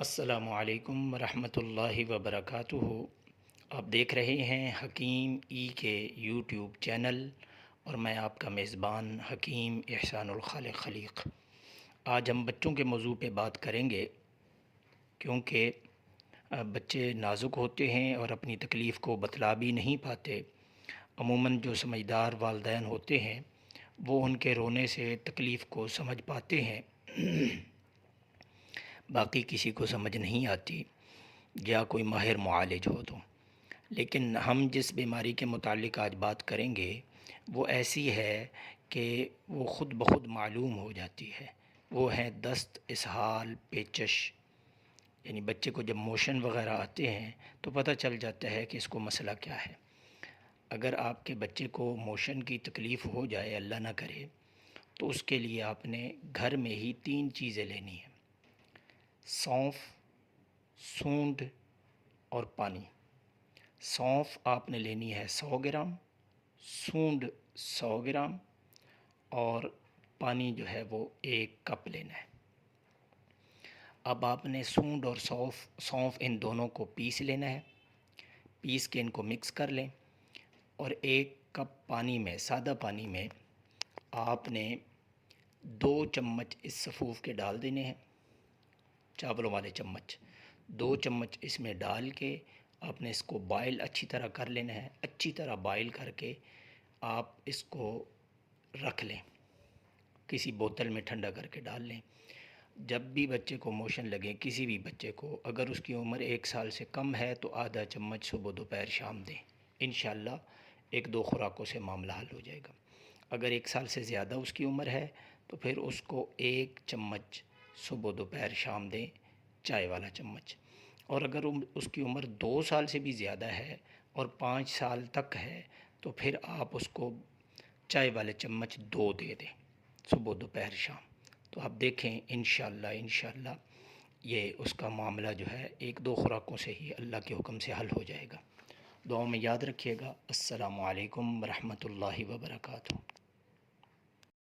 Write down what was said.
السلام علیکم ورحمۃ اللہ وبرکاتہ۔ آپ دیکھ رہے ہیں حکیم ای کے یوٹیوب چینل اور میں آپ کا میزبان حکیم احسان الخالق خلیق۔ آج ہم بچوں کے موضوع پہ بات کریں گے، کیونکہ بچے نازک ہوتے ہیں اور اپنی تکلیف کو بتلا بھی نہیں پاتے۔ عموماً جو سمجھدار والدین ہوتے ہیں وہ ان کے رونے سے تکلیف کو سمجھ پاتے ہیں، باقی کسی کو سمجھ نہیں آتی یا کوئی ماہر معالج ہو تو۔ لیکن ہم جس بیماری کے متعلق آج بات کریں گے وہ ایسی ہے کہ وہ خود بخود معلوم ہو جاتی ہے۔ وہ ہے دست، اسہال، پیچش۔ یعنی بچے کو جب موشن وغیرہ آتے ہیں تو پتہ چل جاتا ہے کہ اس کو مسئلہ کیا ہے۔ اگر آپ کے بچے کو موشن کی تکلیف ہو جائے، اللہ نہ کرے، تو اس کے لیے آپ نے گھر میں ہی 3 چیزیں لینی ہیں: سونف، سونڈ اور پانی۔ سونف آپ نے لینی ہے 100 گرام، سونڈ 100 گرام اور پانی جو ہے وہ 1 کپ لینا ہے۔ اب آپ نے سونڈ اور سونف ان دونوں کو پیس لینا ہے۔ پیس کے ان کو مکس کر لیں اور 1 کپ پانی میں، سادہ پانی میں آپ نے 2 چمچ اس سفوف کے ڈال دینے ہیں، چاولوں والے چمچ۔ 2 چمچ اس میں ڈال کے آپ نے اس کو بائل اچھی طرح کر لینا ہے۔ اچھی طرح بائل کر کے آپ اس کو رکھ لیں، کسی بوتل میں ٹھنڈا کر کے ڈال لیں۔ جب بھی بچے کو موشن لگے، کسی بھی بچے کو، اگر اس کی عمر 1 سال سے کم ہے تو آدھا چمچ صبح دوپہر شام دیں۔ انشاءاللہ 1-2 خوراکوں سے معاملہ حل ہو جائے گا۔ اگر 1 سال سے زیادہ اس کی عمر ہے تو پھر اس کو 1 چمچ صبح دوپہر شام دیں، چائے والا چمچ۔ اور اگر اس کی عمر 2 سال سے بھی زیادہ ہے اور 5 سال تک ہے تو پھر آپ اس کو چائے والے چمچ 2 دے دیں، صبح دوپہر شام۔ تو آپ دیکھیں انشاءاللہ یہ اس کا معاملہ جو ہے 1-2 خوراکوں سے ہی اللہ کے حکم سے حل ہو جائے گا۔ دعاؤں میں یاد رکھیے گا۔ السلام علیکم ورحمۃ اللہ وبرکاتہ۔